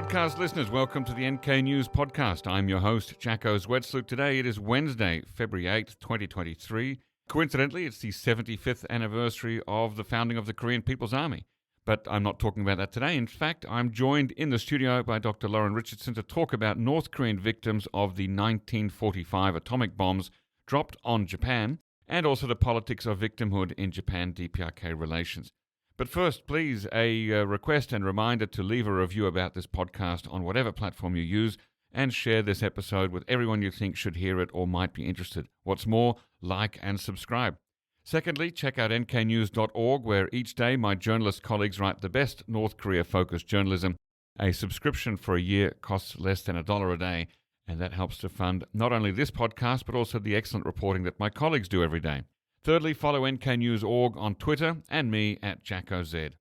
podcast listeners, welcome to the NK News podcast. I'm your host, Jacko Zwetsloot. Today it is Wednesday, February 8th, 2023. Coincidentally, it's the 75th anniversary of the founding of the Korean People's Army. But I'm not talking about that today. In fact, I'm joined in the studio by Dr. Lauren Richardson to talk about North Korean victims of the 1945 atomic bombs dropped on Japan, and also the politics of victimhood in Japan DPRK relations. But first, please, a request and reminder to leave a review about this podcast on whatever platform you use and share this episode with everyone you think should hear it or might be interested. What's more, like and subscribe. Secondly, check out nknews.org, where each day my journalist colleagues write the best North Korea-focused journalism. A subscription for a year costs less than $1 a day, and that helps to fund not only this podcast, but also the excellent reporting that my colleagues do every day. Thirdly, follow nknews.org on Twitter and me at JackoZ.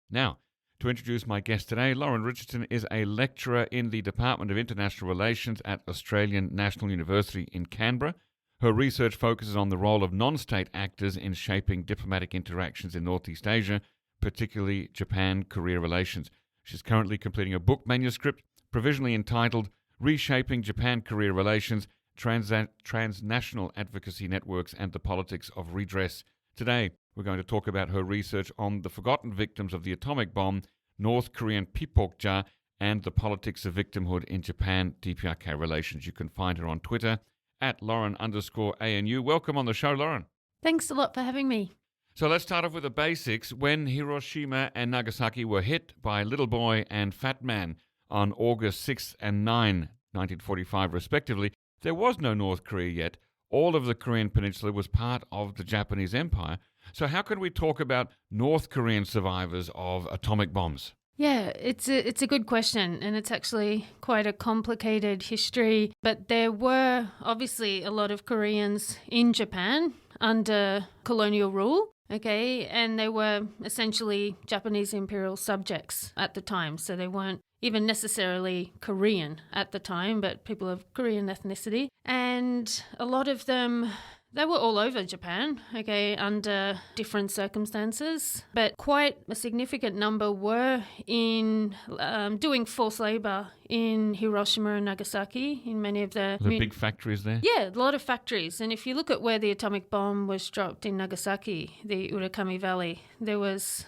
Now, to introduce my guest today, Lauren Richardson is a lecturer in the Department of International Relations at Australian National University in Canberra. Her research focuses on the role of non-state actors in shaping diplomatic interactions in Northeast Asia, particularly Japan-Korea relations. She's currently completing a book manuscript provisionally entitled Reshaping Japan-Korea Relations, Transnational Advocacy Networks and the Politics of Redress. Today, we're going to talk about her research on the forgotten victims of the atomic bomb, North Korean Pipokja, and the politics of victimhood in Japan DPRK relations. You can find her on Twitter at Lauren_ANU. Welcome on the show, Lauren. Thanks a lot for having me. So let's start off with the basics. When Hiroshima and Nagasaki were hit by Little Boy and Fat Man on August 6 and 9, 1945 respectively, there was no North Korea yet. All of the Korean peninsula was part of the Japanese Empire. So how can we talk about North Korean survivors of atomic bombs? Yeah, it's a good question, and it's actually quite a complicated history. But there were obviously a lot of Koreans in Japan under colonial rule, okay, and they were essentially Japanese imperial subjects at the time. So they weren't even necessarily Korean at the time, but people of Korean ethnicity. And a lot of them, they were all over Japan, okay, under different circumstances. But quite a significant number were in doing forced labor in Hiroshima and Nagasaki, in many of the big factories there? Yeah, a lot of factories. And if you look at where the atomic bomb was dropped in Nagasaki, the Urakami Valley, there was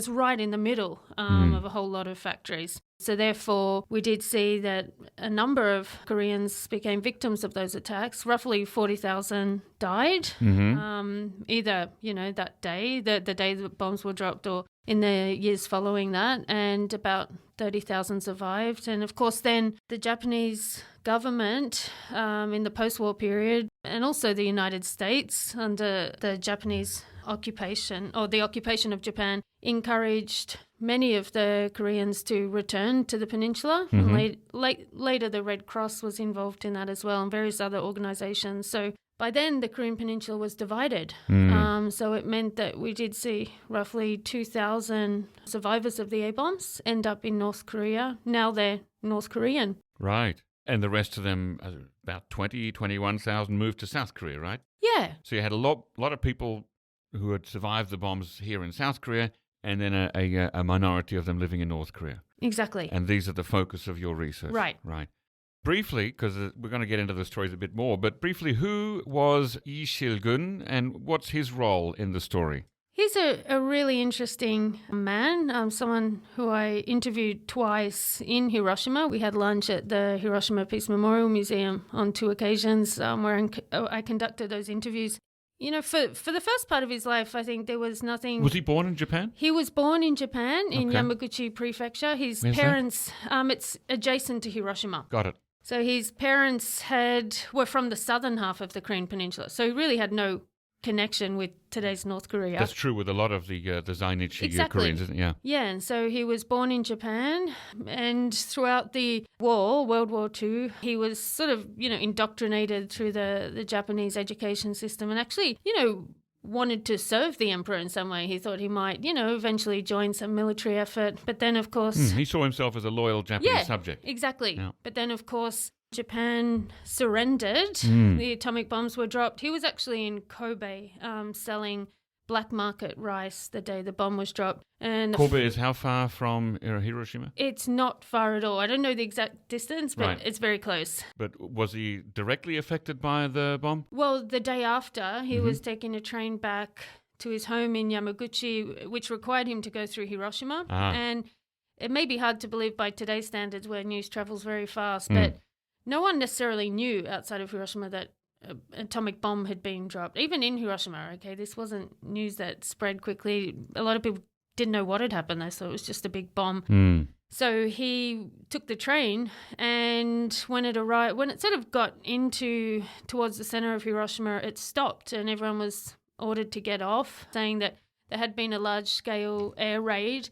right in the middle of a whole lot of factories. So therefore, we did see that a number of Koreans became victims of those attacks. Roughly 40,000 died, either, that day, the day the bombs were dropped, or in the years following that, and about 30,000 survived. And of course, then the Japanese government in the post-war period, and also the United States under the Japanese occupation, or the occupation of Japan, encouraged many of the Koreans to return to the peninsula. And later, the Red Cross was involved in that as well, and various other organizations. So by then, the Korean peninsula was divided. So it meant that we did see roughly 2,000 survivors of the A-bombs end up in North Korea. Now they're North Korean. Right. And the rest of them, about 21,000, moved to South Korea, right? Yeah. So you had a lot of people who had survived the bombs here in South Korea, and then a minority of them living in North Korea. Exactly. And these are the focus of your research. Right. Right. Briefly, because we're going to get into the stories a bit more, but briefly, who was E Shilgun and what's his role in the story? He's a really interesting man, someone who I interviewed twice in Hiroshima. We had lunch at the Hiroshima Peace Memorial Museum on 2 occasions where I conducted those interviews. For the first part of his life, I think there was nothing... Was he born in Japan? He was born in Japan, in Yamaguchi Prefecture. His parents... it's adjacent to Hiroshima. Got it. So his parents were from the southern half of the Korean peninsula. So he really had no connection with today's North Korea. That's true with a lot of the Zainichi Koreans, isn't it? Yeah. Yeah, and so he was born in Japan, and throughout the war, World War II, he was sort of, indoctrinated through the Japanese education system, and actually, wanted to serve the emperor in some way. He thought he might, eventually join some military effort. But then, of course... he saw himself as a loyal Japanese subject. Exactly. Yeah. But then, of course, Japan surrendered. The atomic bombs were dropped. He was actually in Kobe selling black market rice the day the bomb was dropped. And Kobe is how far from Hiroshima? It's not far at all. I don't know the exact distance, but Right. it's very close. But was he directly affected by the bomb? Well, the day after, he was taking a train back to his home in Yamaguchi, which required him to go through Hiroshima. And it may be hard to believe by today's standards where news travels very fast, but no one necessarily knew outside of Hiroshima that an atomic bomb had been dropped. Even in Hiroshima, okay, this wasn't news that spread quickly. A lot of people didn't know what had happened. They thought it was just a big bomb. So he took the train, and when it arrived, when it sort of got towards the center of Hiroshima, it stopped, and everyone was ordered to get off, saying that there had been a large-scale air raid.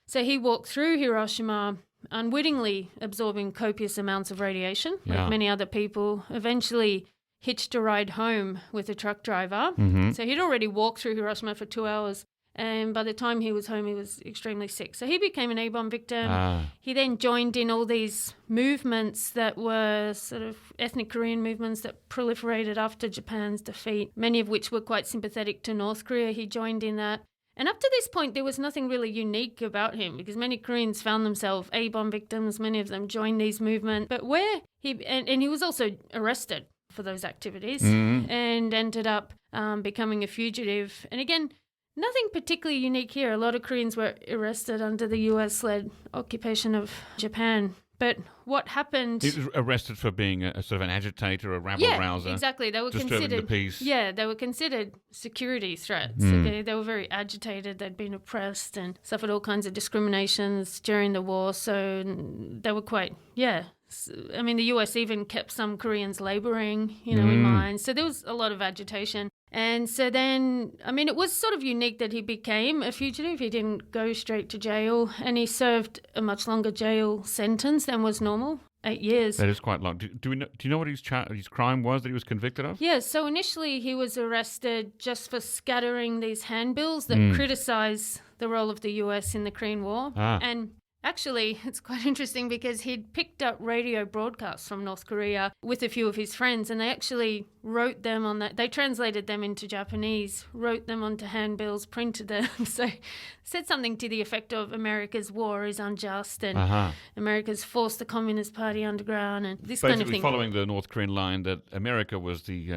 So he walked through Hiroshima, unwittingly absorbing copious amounts of radiation, like many other people, eventually hitched a ride home with a truck driver. So he'd already walked through Hiroshima for 2 hours, and by the time he was home, he was extremely sick. So he became an A-bomb victim. He then joined in all these movements that were sort of ethnic Korean movements that proliferated after Japan's defeat, many of which were quite sympathetic to North Korea. He joined in that. And up to this point, there was nothing really unique about him because many Koreans found themselves A-bomb victims. Many of them joined these movements. But and he was also arrested for those activities and ended up becoming a fugitive. And again, nothing particularly unique here. A lot of Koreans were arrested under the US-led occupation of Japan. But what happened... He was arrested for being a sort of an agitator, a rabble-rouser. Yeah, exactly. They were disturbing considered... the peace. Yeah, they were considered security threats. Okay? They were very agitated. They'd been oppressed and suffered all kinds of discriminations during the war. So they were quite... Yeah. I mean, the US even kept some Koreans labouring, in mines. So there was a lot of agitation. And so then, I mean, it was sort of unique that he became a fugitive. He didn't go straight to jail, and he served a much longer jail sentence than was normal, 8 years. That is quite long. Do you know what his crime was that he was convicted of? Yeah, so initially he was arrested just for scattering these handbills that criticise the role of the US in the Korean War. And actually, it's quite interesting because he'd picked up radio broadcasts from North Korea with a few of his friends, and they actually wrote them on that. They translated them into Japanese, wrote them onto handbills, printed them. So said something to the effect of America's war is unjust and America's forced the Communist Party underground and this kind of thing. Following the North Korean line that America was the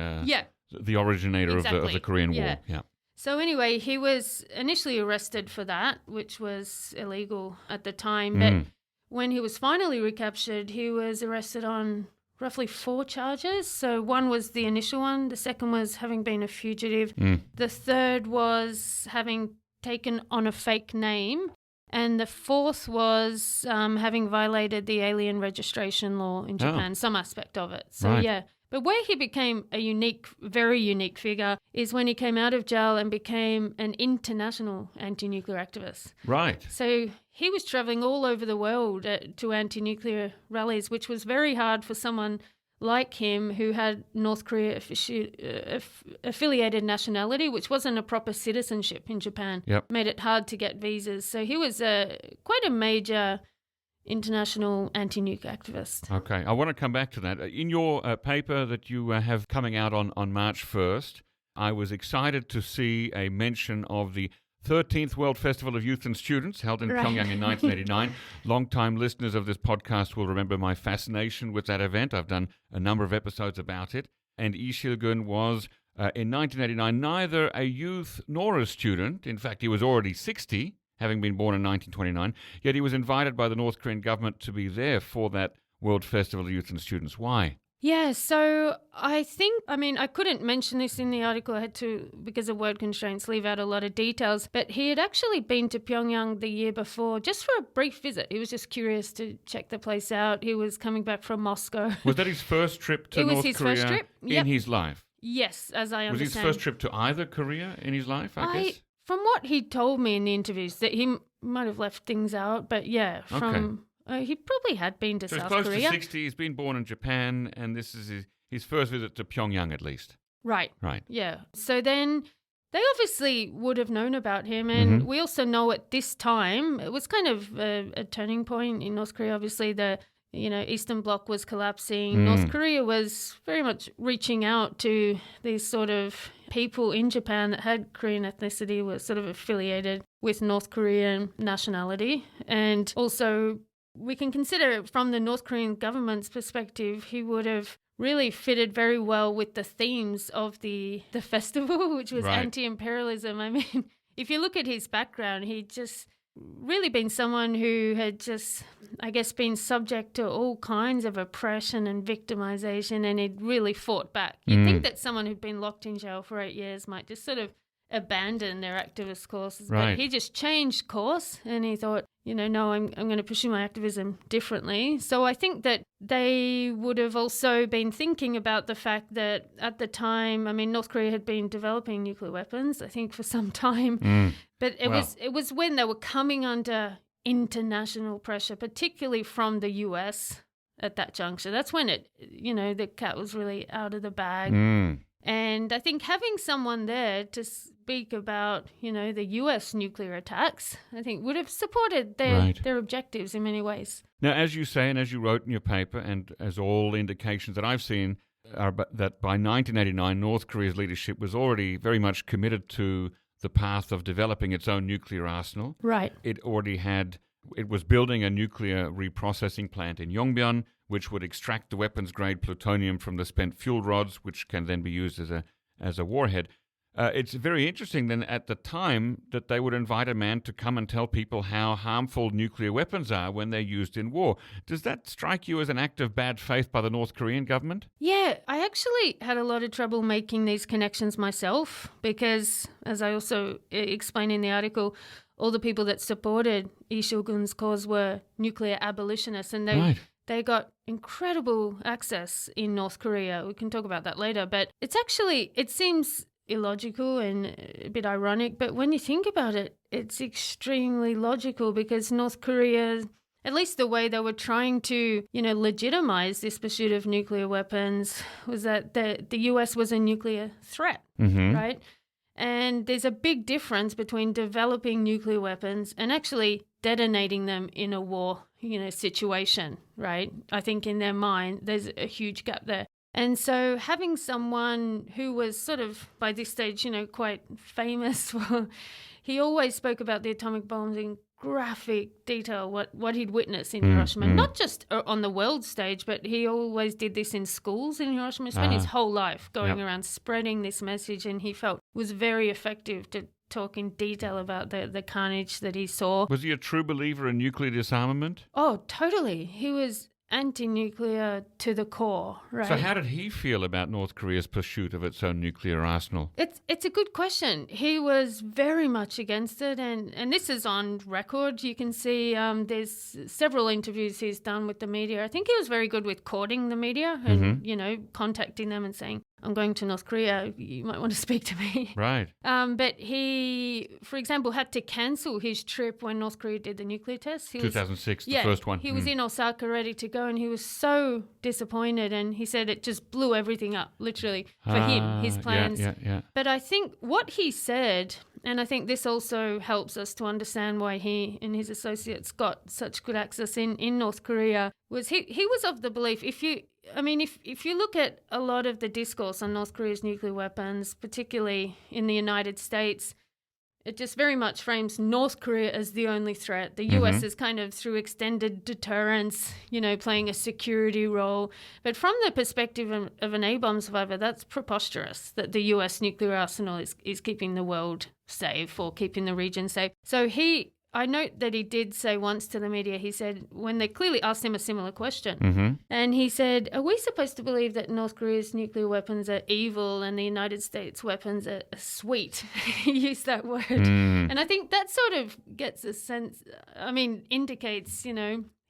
originator of the Korean War. Yeah. So anyway, he was initially arrested for that, which was illegal at the time. But when he was finally recaptured, he was arrested on roughly 4 charges. So one was the initial one. The second was having been a fugitive. The third was having taken on a fake name. And the fourth was having violated the alien registration law in Japan, some aspect of it. So, yeah. But where he became a unique, very unique figure is when he came out of jail and became an international anti-nuclear activist. Right. So he was travelling all over the world to anti-nuclear rallies, which was very hard for someone like him who had North Korea affiliated nationality, which wasn't a proper citizenship in Japan. Made it hard to get visas. So he was quite a major international anti-nuke activist. Okay, I want to come back to that. In your paper that you have coming out on March 1st, I was excited to see a mention of the 13th World Festival of Youth and Students held in Pyongyang in 1989. Long-time listeners of this podcast will remember my fascination with that event. I've done a number of episodes about it. And E Shilgun was, in 1989, neither a youth nor a student. In fact, he was already 60, having been born in 1929, yet he was invited by the North Korean government to be there for that World Festival of Youth and Students. Why? Yeah, so I couldn't mention this in the article. I had to, because of word constraints, leave out a lot of details. But he had actually been to Pyongyang the year before just for a brief visit. He was just curious to check the place out. He was coming back from Moscow. Was that his first trip to North Korea first trip? In his life? Yes, as I understand. Was his first trip to either Korea in his life, I guess? From what he told me in the interviews, that he might have left things out, but yeah, he probably had been to South Korea. So he's close to 60, he's been born in Japan, and this is his first visit to Pyongyang at least. Right. Yeah. So then they obviously would have known about him, and we also know at this time, it was kind of a turning point in North Korea. Obviously, the Eastern Bloc was collapsing. North Korea was very much reaching out to these sort of people in Japan that had Korean ethnicity, were sort of affiliated with North Korean nationality. And also, we can consider from the North Korean government's perspective, he would have really fitted very well with the themes of the festival, which was anti-imperialism. I mean, if you look at his background, he'd just really been someone who had just, I guess, been subject to all kinds of oppression and victimization, and he'd really fought back. You'd think that someone who'd been locked in jail for 8 years might just sort of abandon their activist courses. But he just changed course, and he thought, no, I'm going to pursue my activism differently. So I think that they would have also been thinking about the fact that at the time, I mean, North Korea had been developing nuclear weapons, I think, for some time. But it was when they were coming under international pressure, particularly from the US at that juncture. That's when the cat was really out of the bag. And I think having someone there to speak about, the US nuclear attacks, I think would have supported their objectives in many ways. Now, as you say, and as you wrote in your paper, and as all indications that I've seen, are that by 1989, North Korea's leadership was already very much committed to the path of developing its own nuclear arsenal. Right. It was building a nuclear reprocessing plant in Yongbyon, which would extract the weapons-grade plutonium from the spent fuel rods, which can then be used as a warhead. It's very interesting then at the time that they would invite a man to come and tell people how harmful nuclear weapons are when they're used in war. Does that strike you as an act of bad faith by the North Korean government? Yeah, I actually had a lot of trouble making these connections myself because, as I also explain in the article, all the people that supported E Shilgun's cause were nuclear abolitionists, and they got incredible access in North Korea. We can talk about that later, but it seems illogical and a bit ironic, but when you think about it, it's extremely logical because North Korea, at least the way they were trying to, legitimize this pursuit of nuclear weapons was that the US was a nuclear threat, right? And there's a big difference between developing nuclear weapons and actually detonating them in a war, situation, right? I think in their mind, there's a huge gap there. And so having someone who was sort of, by this stage, quite famous, he always spoke about the atomic bombs in graphic detail, what he'd witnessed in Hiroshima, not just on the world stage, but he always did this in schools in Hiroshima. He spent his whole life going around spreading this message, and he felt was very effective to talk in detail about the carnage that he saw. Was he a true believer in nuclear disarmament? Oh, totally. He was anti-nuclear to the core, right? So how did he feel about North Korea's pursuit of its own nuclear arsenal? It's a good question. He was very much against it, and this is on record. You can see there's several interviews he's done with the media. I think he was very good with courting the media and, contacting them and saying, I'm going to North Korea, you might want to speak to me. Right. But he, for example, had to cancel his trip when North Korea did the nuclear test. 2006, the first one. He was in Osaka ready to go, and he was so disappointed, and he said it just blew everything up, literally, for him, his plans. Yeah. But I think what he said, and I think this also helps us to understand why he and his associates got such good access in North Korea, was he was of the belief, if you look at a lot of the discourse on North Korea's nuclear weapons, particularly in the United States, it just very much frames North Korea as the only threat. The US is kind of, through extended deterrence, playing a security role. But from the perspective of an A-bomb survivor, that's preposterous that the US nuclear arsenal is keeping the world safe or keeping the region safe. So I note that he did say once to the media, he said, when they clearly asked him a similar question, and he said, are we supposed to believe that North Korea's nuclear weapons are evil and the United States weapons are sweet? He used that word. And I think that sort of gets a sense, indicates,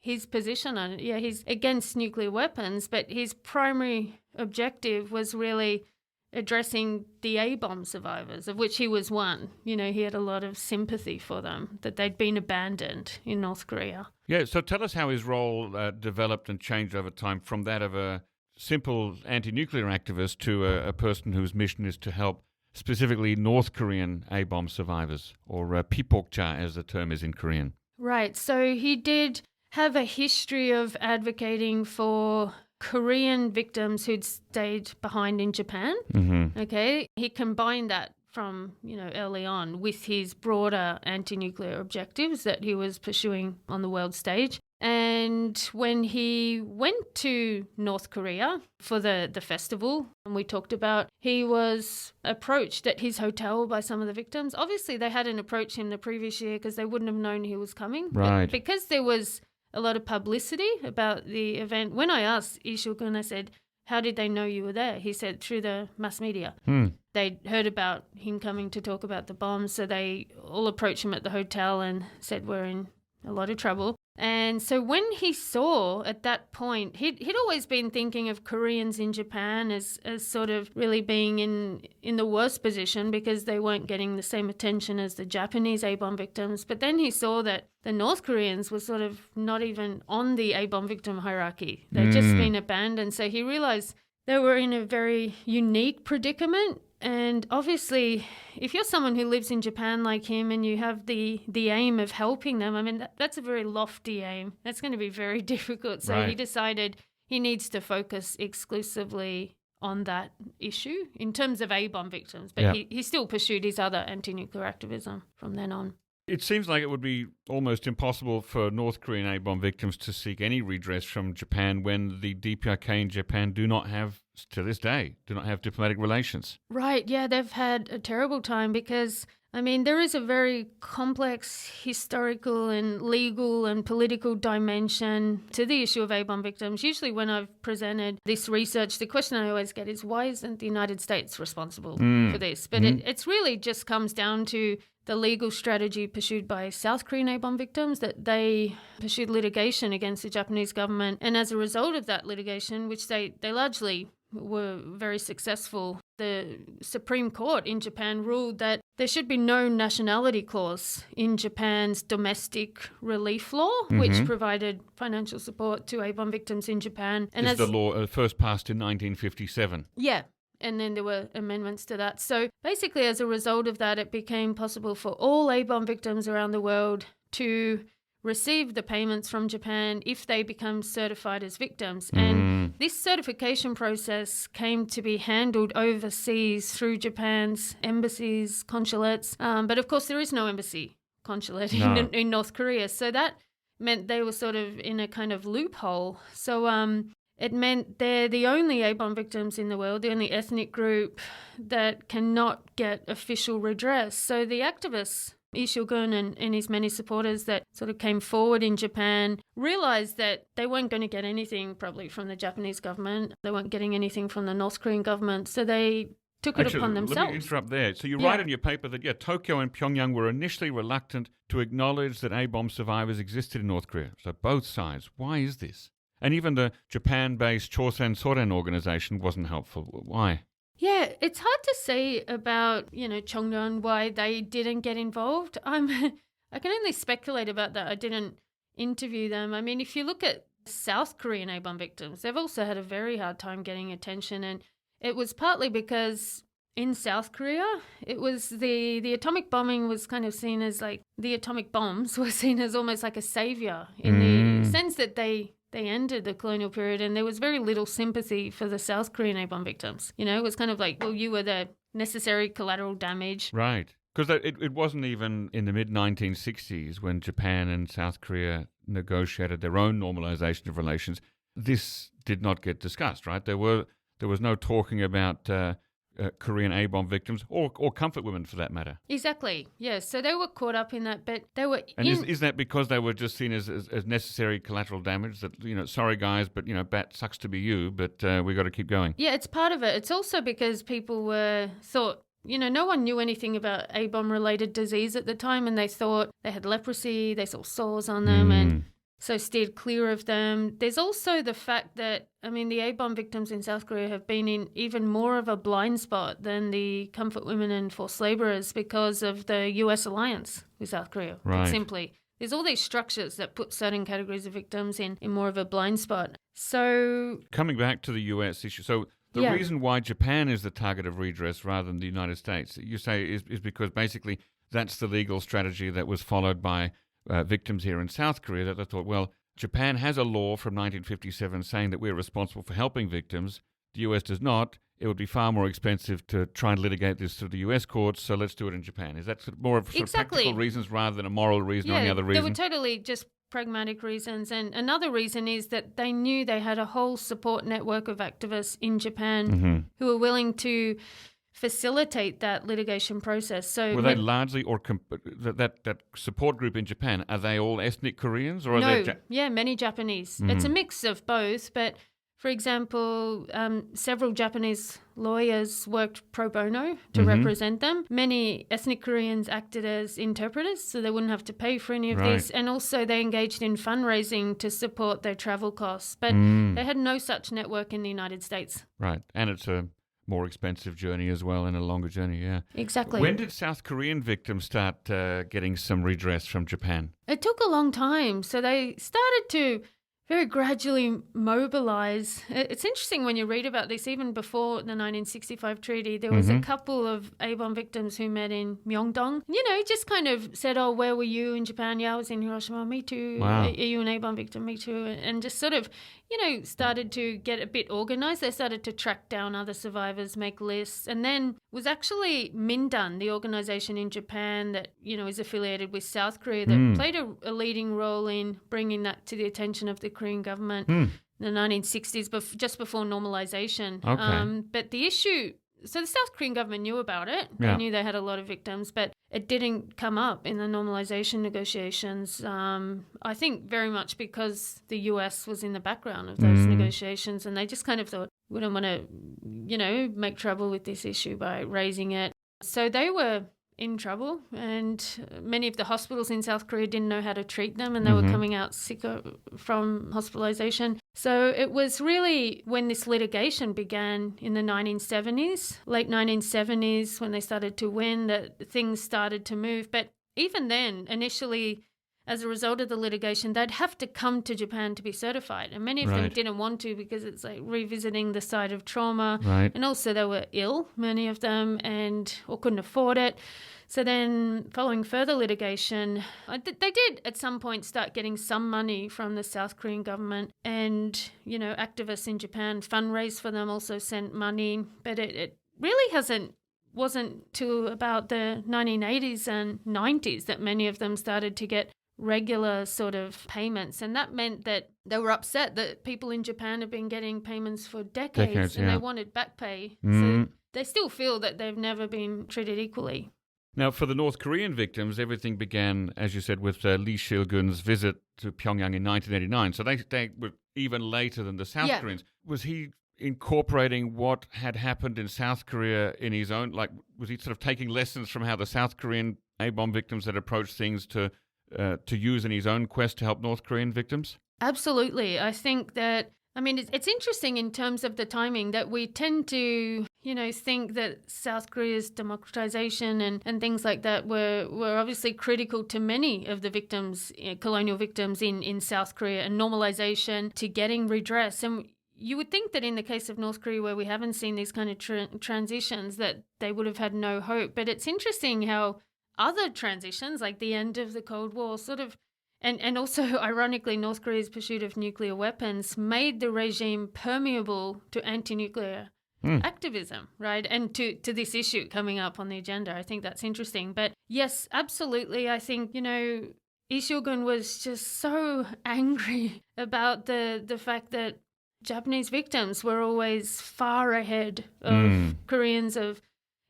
his position on it. Yeah, he's against nuclear weapons, but his primary objective was really addressing the A-bomb survivors, of which he was one. He had a lot of sympathy for them, that they'd been abandoned in North Korea. Yeah, so tell us how his role developed and changed over time from that of a simple anti-nuclear activist to a person whose mission is to help specifically North Korean A-bomb survivors, or pipokcha as the term is in Korean. Right, so he did have a history of advocating for Korean victims who'd stayed behind in Japan. Mm-hmm. Okay, he combined that from, early on with his broader anti-nuclear objectives that he was pursuing on the world stage. And when he went to North Korea for the festival, and we talked about, he was approached at his hotel by some of the victims. Obviously, they hadn't approached him the previous year because they wouldn't have known he was coming. Right. But because there was a lot of publicity about the event, when I asked E Shilgun, I said, how did they know you were there? He said, through the mass media. They'd heard about him coming to talk about the bombs, so they all approached him at the hotel and said, we're in a lot of trouble. And so when he saw at that point, he'd always been thinking of Koreans in Japan as sort of really being in the worst position because they weren't getting the same attention as the Japanese A-bomb victims. But then he saw that the North Koreans were sort of not even on the A-bomb victim hierarchy. They'd just been abandoned. So he realized they were in a very unique predicament. And obviously, if you're someone who lives in Japan like him and you have the aim of helping them, I mean, that's a very lofty aim. That's going to be very difficult. So Right. he decided he needs to focus exclusively on that issue in terms of A-bomb victims. But he still pursued his other anti-nuclear activism from then on. It seems like it would be almost impossible for North Korean A-bomb victims to seek any redress from Japan when the DPRK in Japan do not have diplomatic relations. Right, yeah, they've had a terrible time because, I mean, there is a very complex historical and legal and political dimension to the issue of A-bomb victims. Usually when I've presented this research, the question I always get is, why isn't the United States responsible for this? But it's really just comes down to the legal strategy pursued by South Korean A-bomb victims, that they pursued litigation against the Japanese government. And as a result of that litigation, which they largely were very successful, the Supreme Court in Japan ruled that there should be no nationality clause in Japan's domestic relief law, which provided financial support to A-bomb victims in Japan. And This is the law first passed in 1957. Yeah. And then there were amendments to that. So basically, as a result of that, it became possible for all A-bomb victims around the world to receive the payments from Japan if they become certified as victims. And this certification process came to be handled overseas through Japan's embassies, consulates. But of course, there is no embassy consulate in North Korea. So that meant they were sort of in a kind of loophole. So it meant they're the only A-bomb victims in the world, the only ethnic group that cannot get official redress. So the activists, E Shilgun and his many supporters that sort of came forward in Japan, realized that they weren't going to get anything probably from the Japanese government. They weren't getting anything from the North Korean government. So they took it upon themselves. Let me interrupt there. So you write in your paper that, Tokyo and Pyongyang were initially reluctant to acknowledge that A-bomb survivors existed in North Korea. So both sides. Why is this? And even the Japan-based Chosen Soren organization wasn't helpful. Why? Yeah, it's hard to say about, Chongnyeon, why they didn't get involved. I can only speculate about that. I didn't interview them. I mean, if you look at South Korean A-bomb victims, they've also had a very hard time getting attention. And it was partly because in South Korea, it was the atomic bombing was kind of seen as like, the atomic bombs were seen as almost like a savior in the sense that they ended the colonial period, and there was very little sympathy for the South Korean A-bomb victims. It was kind of like, well, you were the necessary collateral damage. Right. Because it wasn't even in the mid-1960s when Japan and South Korea negotiated their own normalization of relations. This did not get discussed, right? There was no talking about Korean A-bomb victims or comfort women for that matter. Exactly, yes. So they were caught up in that, but they were is that because they were just seen as necessary collateral damage that, sorry guys, but, bat sucks to be you, but we got to keep going? Yeah, it's part of it. It's also because people thought, no one knew anything about A-bomb related disease at the time, and they thought they had leprosy, they saw sores on them, and so steered clear of them. There's also the fact that, the A-bomb victims in South Korea have been in even more of a blind spot than the comfort women and forced laborers because of the US alliance with South Korea. Right. Simply. There's all these structures that put certain categories of victims in more of a blind spot. So coming back to the US issue, so the reason why Japan is the target of redress rather than the United States, you say, is because basically that's the legal strategy that was followed by victims here in South Korea, that they thought, well, Japan has a law from 1957 saying that we're responsible for helping victims. The US does not. It would be far more expensive to try and litigate this through the US courts, so let's do it in Japan. Is that more of practical reasons rather than a moral reason or any other reason? They were totally just pragmatic reasons. And another reason is that they knew they had a whole support network of activists in Japan who were willing to facilitate that litigation process. So were they largely, or that support group in Japan, are they all ethnic Koreans? Or are they many Japanese. It's a mix of both, but for example, several Japanese lawyers worked pro bono to represent them. Many ethnic Koreans acted as interpreters, so they wouldn't have to pay for any of this. And also they engaged in fundraising to support their travel costs. But they had no such network in the United States. Right, and it's a more expensive journey as well and a longer journey, yeah. Exactly. When did South Korean victims start getting some redress from Japan? It took a long time. So they started to very gradually mobilize. It's interesting when you read about this, even before the 1965 treaty, there was a couple of A-bomb victims who met in Myeongdong. Just kind of said, oh, where were you in Japan? Yeah, I was in Hiroshima. Me too. Wow. Are you an A-bomb victim? Me too. And just sort of, started to get a bit organized. They started to track down other survivors, make lists. And then was actually Mindan, the organization in Japan that, is affiliated with South Korea, that played a leading role in bringing that to the attention of the Korean government in the 1960s, just before normalization. Okay. But the issue, so the South Korean government knew about it. Yeah. They knew they had a lot of victims, but it didn't come up in the normalization negotiations. I think very much because the US was in the background of those negotiations, and they just kind of thought, we don't want to, make trouble with this issue by raising it. So they were in trouble, and many of the hospitals in South Korea didn't know how to treat them, and they were coming out sicker from hospitalization. So it was really when this litigation began in the 1970s, late 1970s, when they started to win, that things started to move. But even then, initially, as a result of the litigation, they'd have to come to Japan to be certified. And many of them didn't want to because it's like revisiting the site of trauma. Right. And also they were ill, many of them, or couldn't afford it. So then following further litigation, they did at some point start getting some money from the South Korean government. And, activists in Japan fundraised for them, also sent money. But it really wasn't till about the 1980s and 90s that many of them started to get regular sort of payments, and that meant that they were upset that people in Japan have been getting payments for decades and they wanted back pay. So they still feel that they've never been treated equally. Now, for the North Korean victims, everything began, as you said, with Lee Shilgun's visit to Pyongyang in 1989. So they were even later than the South Koreans. Was he incorporating what had happened in South Korea in his own, was he sort of taking lessons from how the South Korean A-bomb victims had approached things to use in his own quest to help North Korean victims? Absolutely. I think that, it's interesting in terms of the timing that we tend to, think that South Korea's democratization and things like that were obviously critical to many of the victims, colonial victims in South Korea, and normalization to getting redress. And you would think that in the case of North Korea, where we haven't seen these kind of transitions, that they would have had no hope. But it's interesting how other transitions, like the end of the Cold War, sort of, and also, ironically, North Korea's pursuit of nuclear weapons made the regime permeable to anti-nuclear activism, right? And to this issue coming up on the agenda. I think that's interesting. But yes, absolutely. I think, E Shilgun was just so angry about the fact that Japanese victims were always far ahead of Koreans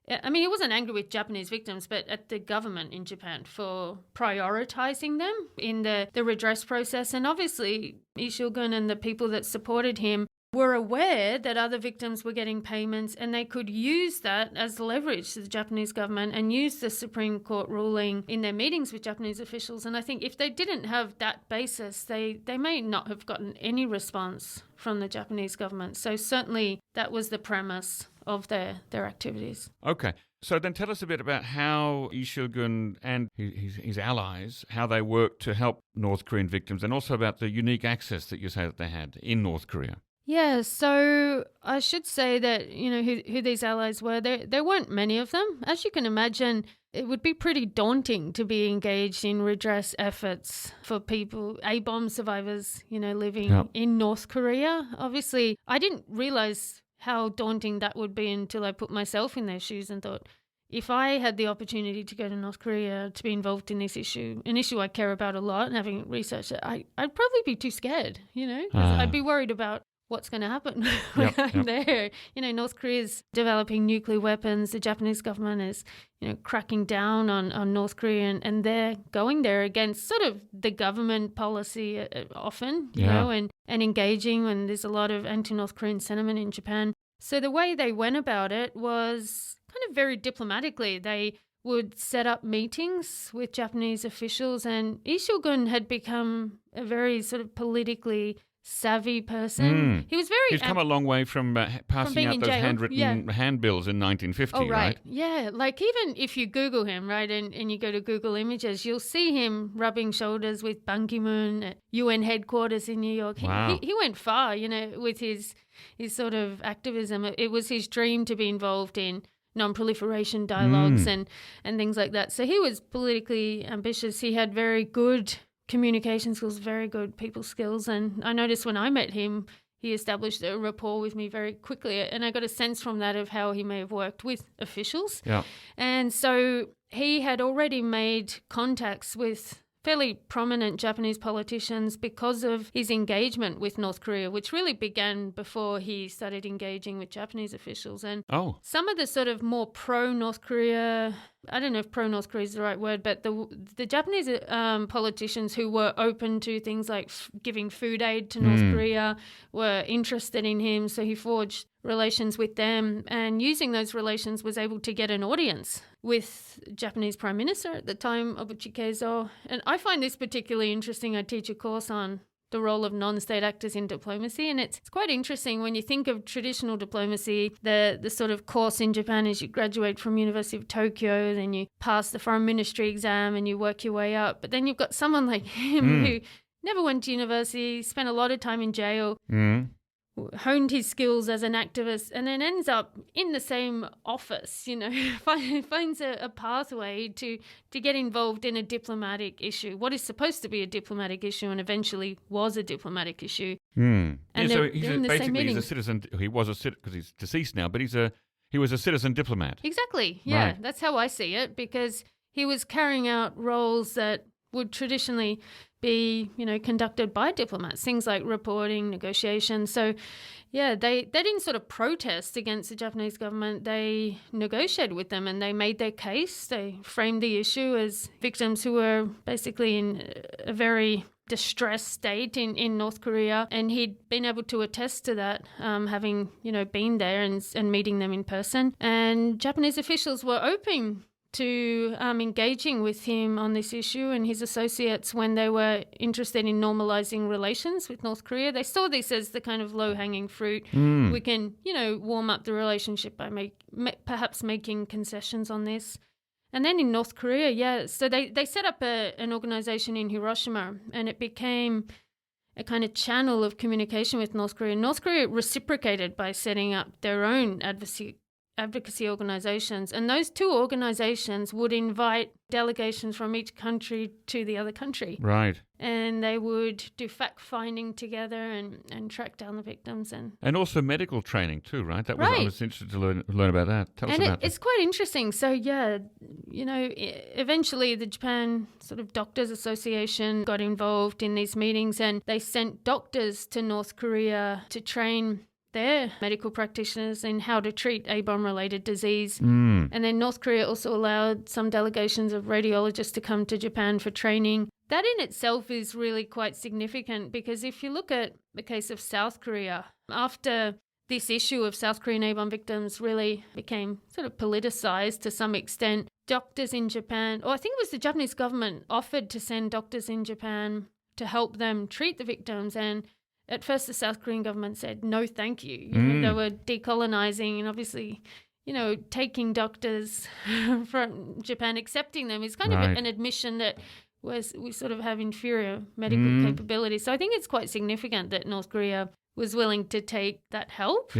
he wasn't angry with Japanese victims, but at the government in Japan for prioritizing them in the redress process. And obviously, E Shilgun and the people that supported him were aware that other victims were getting payments, and they could use that as leverage to the Japanese government and use the Supreme Court ruling in their meetings with Japanese officials. And I think if they didn't have that basis, they may not have gotten any response from the Japanese government. So certainly that was the premise of their activities. Okay. So then tell us a bit about how E Shilgun and his allies, how they worked to help North Korean victims, and also about the unique access that you say that they had in North Korea. Yeah, so I should say that, who these allies were, there weren't many of them. As you can imagine, it would be pretty daunting to be engaged in redress efforts for people, A-bomb survivors, living in North Korea. Obviously, I didn't realize how daunting that would be until I put myself in their shoes and thought, if I had the opportunity to go to North Korea to be involved in this issue, an issue I care about a lot, and having researched it, I'd probably be too scared, 'cause I'd be worried about what's going to happen when I'm there. North Korea's developing nuclear weapons. The Japanese government is, cracking down on North Korea, and they're going there against sort of the government policy often, and engaging when there's a lot of anti-North Korean sentiment in Japan. So the way they went about it was kind of very diplomatically. They would set up meetings with Japanese officials, and E Shilgun had become a very sort of politically savvy person. He's come a long way from passing out those handwritten handbills in 1950, right? Yeah, like even if you Google him, right, and you go to Google Images, you'll see him rubbing shoulders with Ban Ki-moon at UN headquarters in New York. Wow. He went far, with his sort of activism. It was his dream to be involved in non-proliferation dialogues and things like that. So he was politically ambitious. He had very good communication skills, very good people skills. And I noticed when I met him, he established a rapport with me very quickly. And I got a sense from that of how he may have worked with officials. Yeah. And so he had already made contacts with fairly prominent Japanese politicians because of his engagement with North Korea, which really began before he started engaging with Japanese officials. And some of the sort of more pro-North Korea, I don't know if pro-North Korea is the right word, but the Japanese politicians who were open to things like giving food aid to North Korea were interested in him. So he forged relations with them, and using those relations was able to get an audience with Japanese Prime Minister at the time, Obuchi Keizo. And I find this particularly interesting. I teach a course on the role of non-state actors in diplomacy, and it's quite interesting when you think of traditional diplomacy. The sort of course in Japan is you graduate from University of Tokyo, then you pass the foreign ministry exam and you work your way up. But then you've got someone like him who never went to university, spent a lot of time in jail, honed his skills as an activist, and then ends up in the same office, finds a pathway to get involved in a diplomatic issue, what is supposed to be a diplomatic issue and eventually was a diplomatic issue. And so he's a citizen. He was a citizen because he's deceased now, but he was a citizen diplomat. Exactly. Yeah, right. That's how I see it, because he was carrying out roles that would traditionally be, conducted by diplomats, things like reporting, negotiation. So, yeah, they didn't sort of protest against the Japanese government. They negotiated with them and they made their case. They framed the issue as victims who were basically in a very distressed state in North Korea. And he'd been able to attest to that, having, been there and meeting them in person. And Japanese officials were open to engaging with him on this issue and his associates when they were interested in normalizing relations with North Korea. They saw this as the kind of low-hanging fruit. We can, warm up the relationship by perhaps making concessions on this. And then in North Korea, so they set up an organization in Hiroshima, and it became a kind of channel of communication with North Korea. North Korea reciprocated by setting up their own advocacy organizations, and those two organizations would invite delegations from each country to the other country. Right. And they would do fact-finding together and track down the victims. And also medical training too, right? I was interested to learn about that. Tell us about that. It's quite interesting. So, eventually the Japan sort of Doctors Association got involved in these meetings, and they sent doctors to North Korea to train their medical practitioners in how to treat A-bomb-related disease. And then North Korea also allowed some delegations of radiologists to come to Japan for training. That in itself is really quite significant, because if you look at the case of South Korea, after this issue of South Korean A-bomb victims really became sort of politicized to some extent, doctors in Japan, or I think it was the Japanese government, offered to send doctors in Japan to help them treat the victims. And at first, the South Korean government said, no, thank you. They were decolonizing, and obviously, taking doctors from Japan, accepting them is kind of an admission that we sort of have inferior medical capabilities. So I think it's quite significant that North Korea was willing to take that help,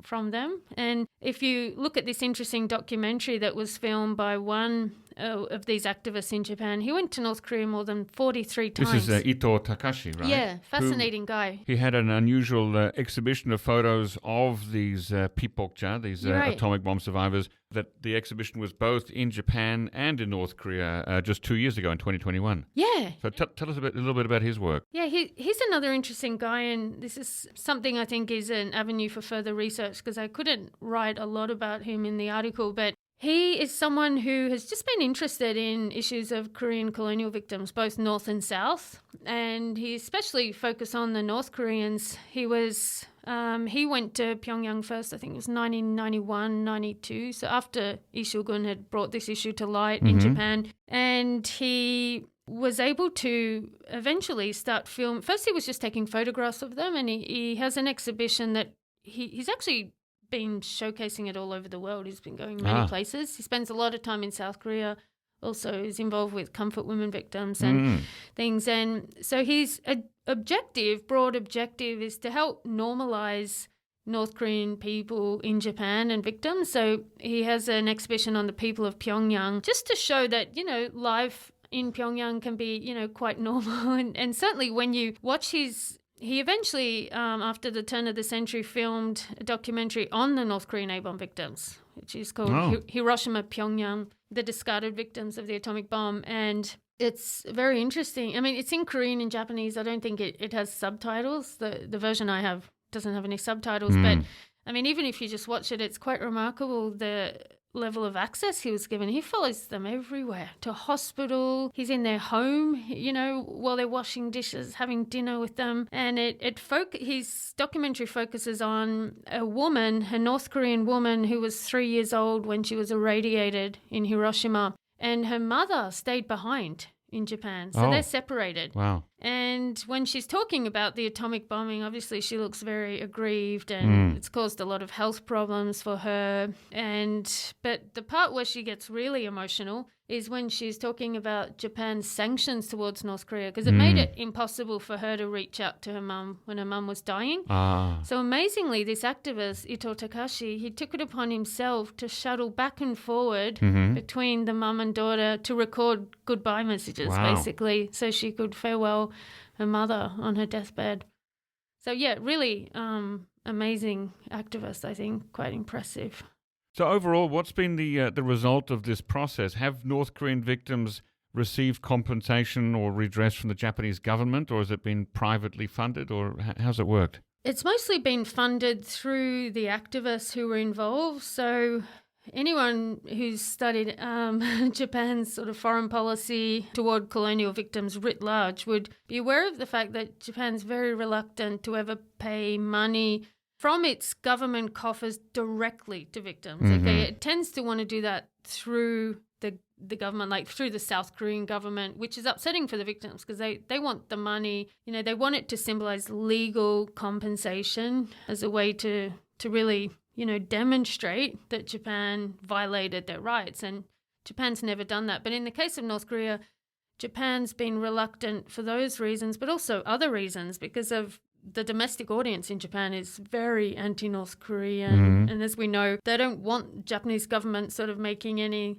from them. And if you look at this interesting documentary that was filmed by one of these activists in Japan, he went to North Korea more than 43 times. This is Ito Takashi, right? Yeah, fascinating guy. He had an unusual exhibition of photos of these pipokja, these atomic bomb survivors, that the exhibition was both in Japan and in North Korea just 2 years ago in 2021. Yeah. So tell us a little bit about his work. Yeah, he's another interesting guy, and this is something I think is an avenue for further research, because I couldn't write a lot about him in the article, but he is someone who has just been interested in issues of Korean colonial victims, both North and South, and he especially focused on the North Koreans. He went to Pyongyang first, I think it was 1991, 92, so after E Shilgun had brought this issue to light in Japan, and he was able to eventually start film. First he was just taking photographs of them, and he has an exhibition that he's actually been showcasing it all over the world. He's been going many places. He spends a lot of time in South Korea. Also is involved with comfort women victims and things. And so his broad objective is to help normalize North Korean people in Japan and victims. So he has an exhibition on the people of Pyongyang, just to show that, life in Pyongyang can be, quite normal. And certainly when you watch he eventually, after the turn of the century, filmed a documentary on the North Korean A-bomb victims, which is called Hiroshima, Pyongyang, the discarded victims of the atomic bomb. And it's very interesting. I mean, it's in Korean and Japanese. I don't think it has subtitles. The version I have doesn't have any subtitles. But, I mean, even if you just watch it, it's quite remarkable the level of access he was given. He follows them everywhere, to hospital. He's in their home, while they're washing dishes, having dinner with them. And his documentary focuses on a North Korean woman who was 3 years old when she was irradiated in Hiroshima. And her mother stayed behind in Japan. So they're separated. Wow. And when she's talking about the atomic bombing, obviously she looks very aggrieved, and it's caused a lot of health problems for her. But the part where she gets really emotional is when she's talking about Japan's sanctions towards North Korea, because it made it impossible for her to reach out to her mum when her mum was dying. So amazingly, this activist, Ito Takashi, he took it upon himself to shuttle back and forward between the mum and daughter to record goodbye messages, basically, so she could farewell her mother on her deathbed. So yeah, really amazing activist, I think, quite impressive. So overall, what's been the result of this process? Have North Korean victims received compensation or redress from the Japanese government, or has it been privately funded, or how's it worked? It's mostly been funded through the activists who were involved. So anyone who's studied Japan's sort of foreign policy toward colonial victims writ large would be aware of the fact that Japan's very reluctant to ever pay money from its government coffers directly to victims. It tends to want to do that through the government, like through the South Korean government, which is upsetting for the victims, because they want the money, they want it to symbolize legal compensation as a way to really, demonstrate that Japan violated their rights. And Japan's never done that. But in the case of North Korea, Japan's been reluctant for those reasons, but also other reasons, because of the domestic audience in Japan is very anti-North Korean. And as we know, they don't want Japanese government sort of making any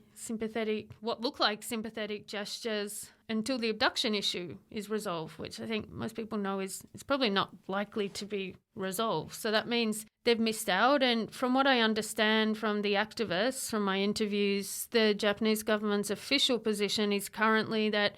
what look like sympathetic gestures until the abduction issue is resolved, which I think most people know is probably not likely to be resolved. So that means they've missed out. And from what I understand from the activists, from my interviews, the Japanese government's official position is currently that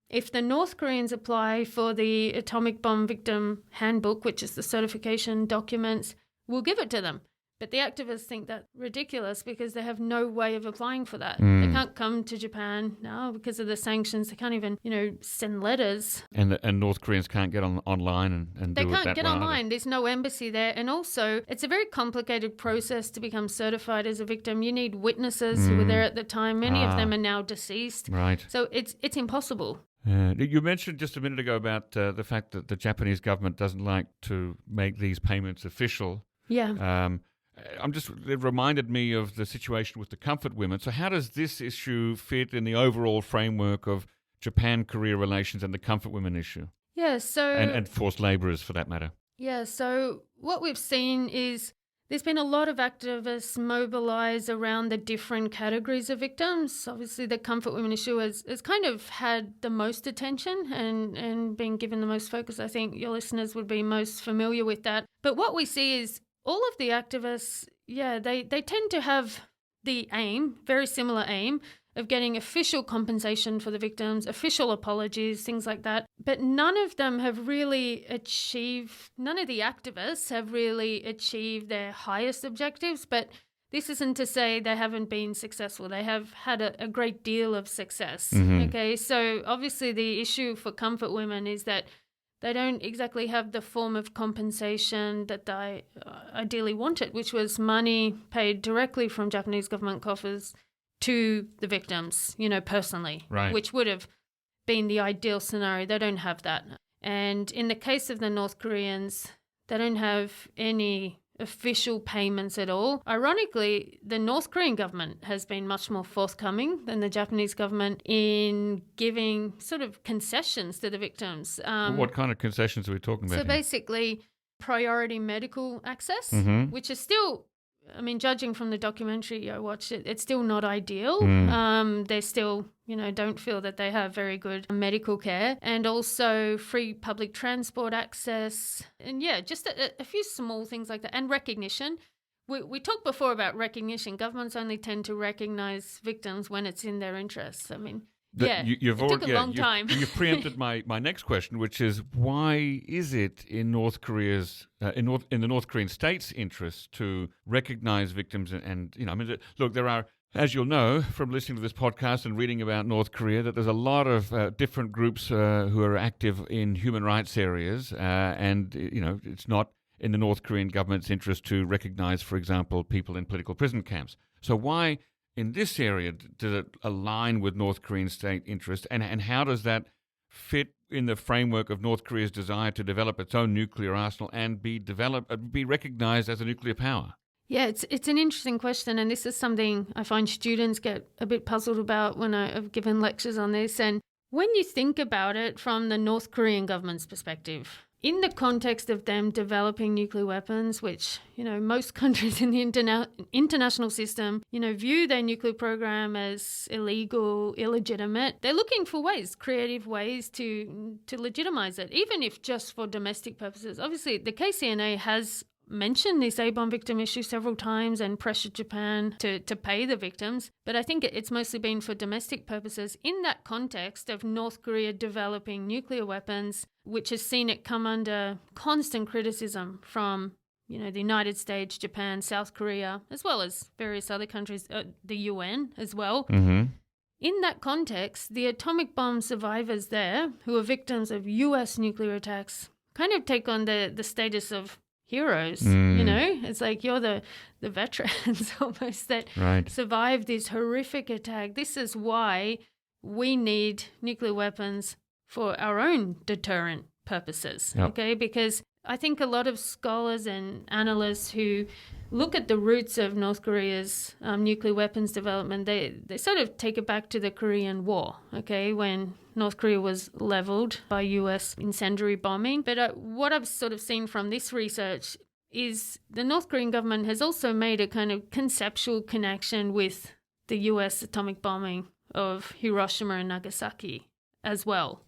if the North Koreans apply for the Atomic Bomb Victim Handbook, which is the certification documents, we'll give it to them. But the activists think that's ridiculous because they have no way of applying for that. They can't come to Japan now because of the sanctions. They can't even, send letters. And North Koreans can't get online and they do it that way. They can't get online. There's no embassy there. And also, it's a very complicated process to become certified as a victim. You need witnesses who were there at the time. Many of them are now deceased. Right. So it's impossible. You mentioned just a minute ago about the fact that the Japanese government doesn't like to make these payments official. Yeah. It reminded me of the situation with the comfort women. So how does this issue fit in the overall framework of Japan-Korea relations and the comfort women issue? Yeah, so... And forced labourers, for that matter. Yeah, so what we've seen is there's been a lot of activists mobilise around the different categories of victims. Obviously, the comfort women issue has kind of had the most attention and been given the most focus. I think your listeners would be most familiar with that. But what we see is all of the activists, they tend to have the aim, very similar aim, of getting official compensation for the victims, official apologies, things like that. But none of the activists have really achieved their highest objectives. But this isn't to say they haven't been successful. They have had a great deal of success. Mm-hmm. Okay, so obviously the issue for comfort women is that they don't exactly have the form of compensation that they ideally wanted, which was money paid directly from Japanese government coffers to the victims, personally, right, which would have been the ideal scenario. They don't have that. And in the case of the North Koreans, they don't have any official payments at all. Ironically, the North Korean government has been much more forthcoming than the Japanese government in giving sort of concessions to the victims. What kind of concessions are we talking about So here? basically, priority medical access, Mm-hmm. which is still, judging from the documentary I watched, it's still not ideal. They still, don't feel that they have very good medical care, and also free public transport access. And just a few small things like that. And recognition. We talked before about recognition. Governments only tend to recognize victims when it's in their interests. It took a long time. You've preempted my next question, which is why is it in North Korea's in the North Korean state's interest to recognize victims look, there are, as you'll know from listening to this podcast and reading about North Korea, that there's a lot of different groups who are active in human rights areas, and it's not in the North Korean government's interest to recognize, for example, people in political prison camps. So why in this area does it align with North Korean state interest, and how does that fit in the framework of North Korea's desire to develop its own nuclear arsenal and be recognized as a nuclear power? Yeah, it's an interesting question, and this is something I find students get a bit puzzled about when I've given lectures on this. And when you think about it from the North Korean government's perspective, in the context of them developing nuclear weapons, which, most countries in the international system, view their nuclear program as illegal, illegitimate, they're looking for creative ways to legitimize it, even if just for domestic purposes. Obviously, the KCNA has mentioned this A-bomb victim issue several times and pressured Japan to pay the victims, but I think it's mostly been for domestic purposes in that context of North Korea developing nuclear weapons, which has seen it come under constant criticism from the United States, Japan, South Korea, as well as various other countries, the UN as well. Mm-hmm. In that context, the atomic bomb survivors there, who are victims of US nuclear attacks, kind of take on the status of heroes. It's like you're the veterans almost that survived this horrific attack. This is why we need nuclear weapons for our own deterrent purposes. Yep. Okay, because I think a lot of scholars and analysts who look at the roots of North Korea's nuclear weapons development, they sort of take it back to the Korean War, okay, when North Korea was leveled by US incendiary bombing. But what I've sort of seen from this research is the North Korean government has also made a kind of conceptual connection with the US atomic bombing of Hiroshima and Nagasaki as well.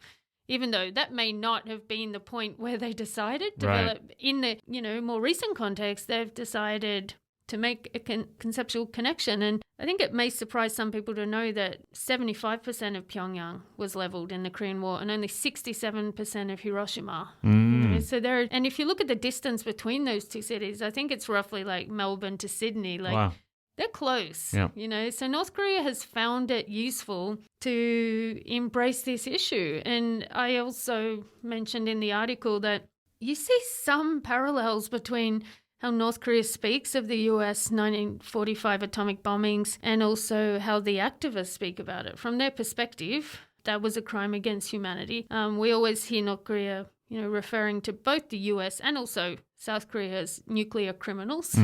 Even though that may not have been the point where they decided to develop, in the more recent context, they've decided to make a conceptual connection. And I think it may surprise some people to know that 75% of Pyongyang was leveled in the Korean War and only 67% of Hiroshima. So and if you look at the distance between those two cities, I think it's roughly like Melbourne to Sydney. Wow. They're close, yeah. So North Korea has found it useful to embrace this issue. And I also mentioned in the article that you see some parallels between how North Korea speaks of the US 1945 atomic bombings and also how the activists speak about it. From their perspective, that was a crime against humanity. We always hear North Korea, referring to both the US and also South Korea as nuclear criminals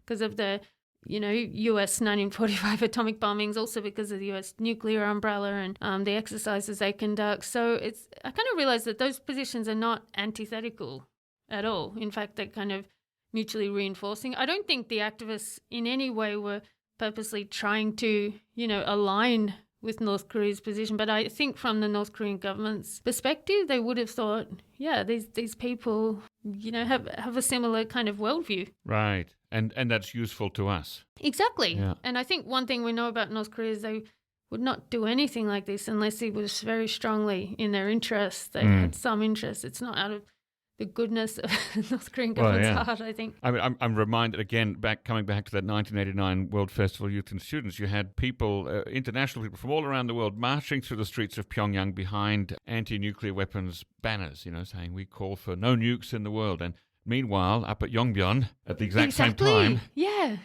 because of the US 1945 atomic bombings, also because of the US nuclear umbrella and the exercises they conduct. So I kind of realized that those positions are not antithetical at all. In fact, they're kind of mutually reinforcing. I don't think the activists in any way were purposely trying to, align with North Korea's position. But I think from the North Korean government's perspective, they would have thought, these people, have a similar kind of worldview. Right. And that's useful to us. Exactly. Yeah. And I think one thing we know about North Korea is they would not do anything like this unless it was very strongly in their interest. They had some interest. It's not out of the goodness of the North Korean government's heart, I think. I mean, I'm reminded again, coming back to that 1989 World Festival of Youth and Students, you had people, international people from all around the world marching through the streets of Pyongyang behind anti-nuclear weapons banners, saying we call for no nukes in the world. And meanwhile, up at Yongbyon at the exact same time. Yeah.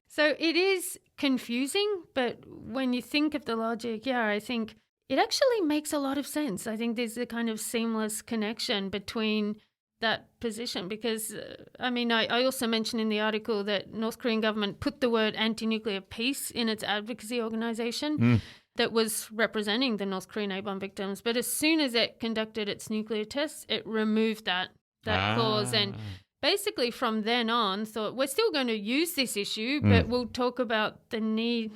So it is confusing, but when you think of the logic, I think it actually makes a lot of sense. I think there's a kind of seamless connection between that position because, I also mentioned in the article that North Korean government put the word anti-nuclear peace in its advocacy organization that was representing the North Korean A-bomb victims. But as soon as it conducted its nuclear tests, it removed that clause and basically from then on thought, we're still going to use this issue, but we'll talk about the need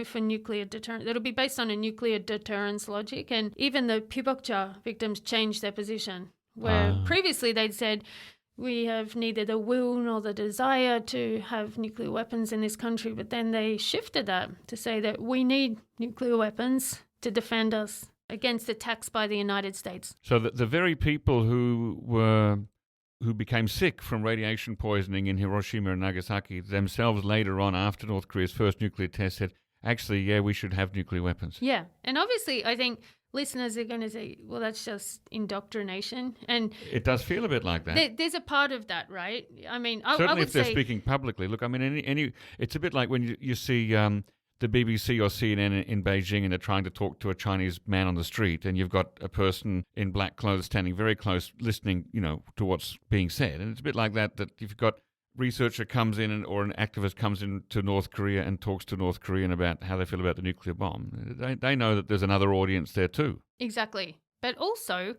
for nuclear deterrence. It'll be based on a nuclear deterrence logic. And even the Pibokcha victims changed their position, where previously they'd said, we have neither the will nor the desire to have nuclear weapons in this country. But then they shifted that to say that we need nuclear weapons to defend us against attacks by the United States. So the very people who became sick from radiation poisoning in Hiroshima and Nagasaki themselves later on, after North Korea's first nuclear test, said, actually, we should have nuclear weapons. Yeah. And obviously, I think listeners are going to say, well, that's just indoctrination. And it does feel a bit like that. There's a part of that, right? I mean, certainly I would if they're say, speaking publicly. Look, I mean, it's a bit like when you see the BBC or CNN in Beijing and they're trying to talk to a Chinese man on the street and you've got a person in black clothes standing very close listening, to what's being said. And it's a bit like that if you've got researcher comes in or an activist comes into North Korea and talks to North Korean about how they feel about the nuclear bomb. They know that there's another audience there too. Exactly. But also,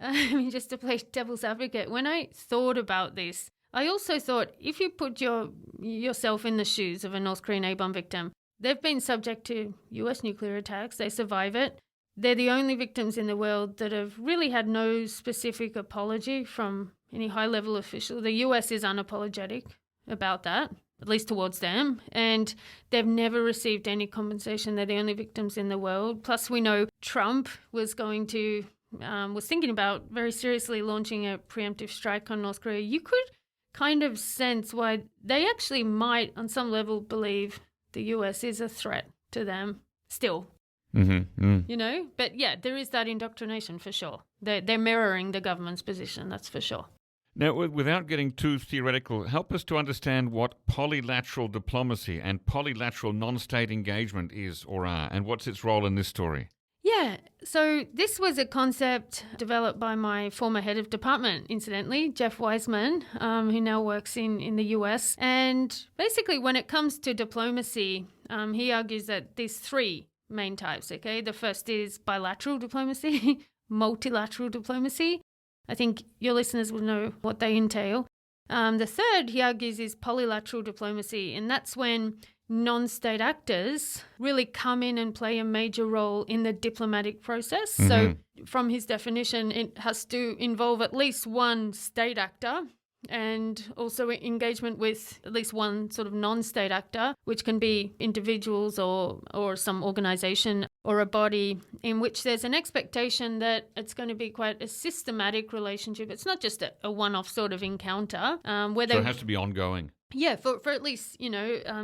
just to play devil's advocate, when I thought about this, I also thought if you put yourself in the shoes of a North Korean A-bomb victim, they've been subject to US nuclear attacks. They survive it. They're the only victims in the world that have really had no specific apology from any high-level official. The US is unapologetic about that, at least towards them, and they've never received any compensation. They're the only victims in the world. Plus, we know Trump was thinking about very seriously launching a preemptive strike on North Korea. You could kind of sense why they actually might, on some level, believe the US is a threat to them still. But there is that indoctrination for sure. They're mirroring the government's position, that's for sure. Now, without getting too theoretical, help us to understand what polylateral diplomacy and polylateral non-state engagement is or are, and what's its role in this story. Yeah, so this was a concept developed by my former head of department, incidentally, Jeff Wiseman, who now works in the US. And basically, when it comes to diplomacy, he argues that there's three main types, okay? The first is bilateral diplomacy, multilateral diplomacy. I think your listeners will know what they entail. The third, he argues, is polylateral diplomacy, and that's when non-state actors really come in and play a major role in the diplomatic process. So from his definition, it has to involve at least one state actor and also engagement with at least one sort of non-state actor, which can be individuals or some organization or a body in which there's an expectation that it's going to be quite a systematic relationship. It's not just a one-off sort of encounter. So it has to be ongoing. Yeah, for at least,